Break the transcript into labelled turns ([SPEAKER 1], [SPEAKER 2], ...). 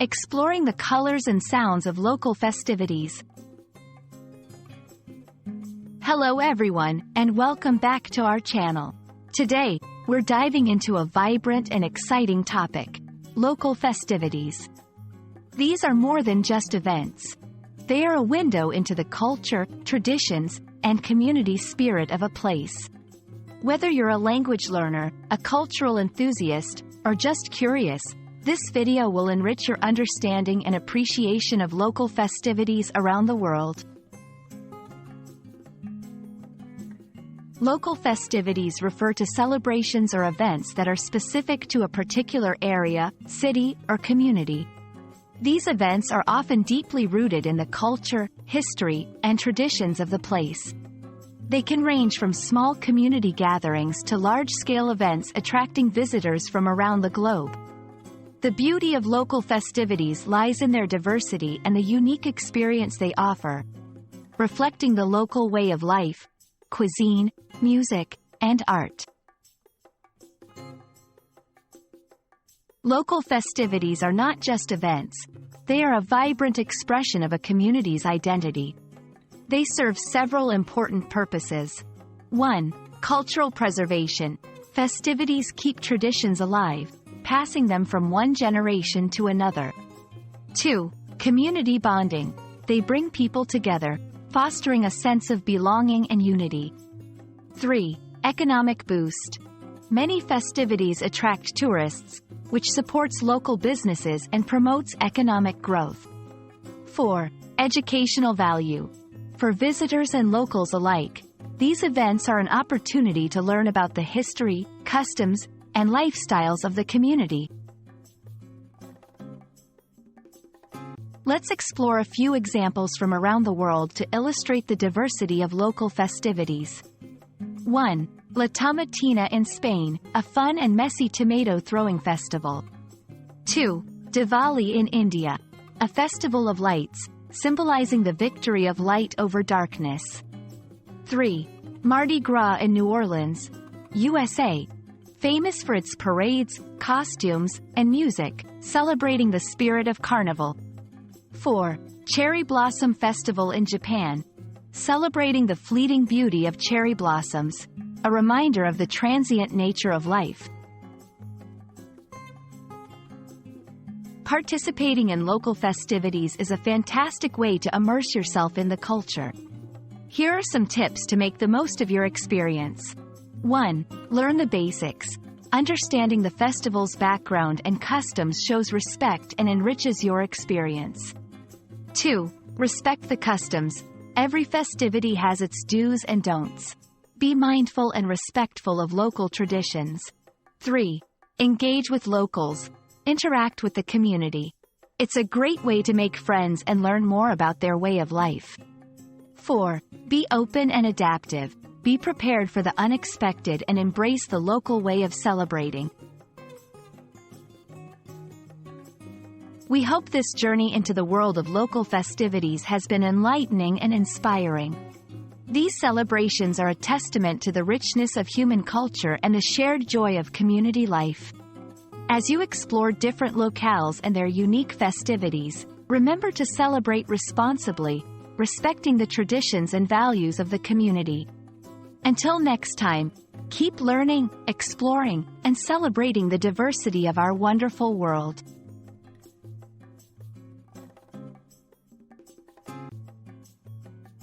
[SPEAKER 1] exploring the colors and sounds of local festivities. Hello everyone, and welcome back to our channel. Today, we're diving into a vibrant and exciting topic: local festivities. These are more than just events. They are a window into the culture, traditions, and community spirit of a place. Whether you're a language learner, a cultural enthusiast, or just curious, this video will enrich your understanding and appreciation of local festivities around the world. Local festivities refer to celebrations or events that are specific to a particular area, city, or community. These events are often deeply rooted in the culture, history, and traditions of the place. They can range from small community gatherings to large-scale events attracting visitors from around the globe. The beauty of local festivities lies in their diversity and the unique experience they offer, reflecting the local way of life, cuisine, music, and art. Local festivities are not just events. They are a vibrant expression of a community's identity. They serve several important purposes. 1. Cultural preservation. Festivities keep traditions alive, passing them from one generation to another. 2. Community bonding. They bring people together, fostering a sense of belonging and unity. 3. Economic boost. Many festivities attract tourists, which supports local businesses and promotes economic growth. 4. Educational value. For visitors and locals alike, these events are an opportunity to learn about the history, customs, and lifestyles of the community. Let's explore a few examples from around the world to illustrate the diversity of local festivities. 1. La Tomatina in Spain, a fun and messy tomato throwing festival. 2. Diwali in India, a festival of lights, symbolizing the victory of light over darkness. 3. Mardi Gras in New Orleans, USA, famous for its parades, costumes, and music, celebrating the spirit of carnival. 4. Cherry Blossom Festival in Japan, celebrating the fleeting beauty of cherry blossoms, a reminder of the transient nature of life. Participating in local festivities is a fantastic way to immerse yourself in the culture. Here are some tips to make the most of your experience. 1. Learn the basics. Understanding the festival's background and customs shows respect and enriches your experience. 2. Respect the customs. Every festivity has its do's and don'ts. Be mindful and respectful of local traditions. 3. Engage with locals. Interact with the community. It's a great way to make friends and learn more about their way of life. 4. Be open and adaptive. Be prepared for the unexpected and embrace the local way of celebrating. We hope this journey into the world of local festivities has been enlightening and inspiring. These celebrations are a testament to the richness of human culture and the shared joy of community life. As you explore different locales and their unique festivities, remember to celebrate responsibly, respecting the traditions and values of the community. Until next time, keep learning, exploring, and celebrating the diversity of our wonderful world.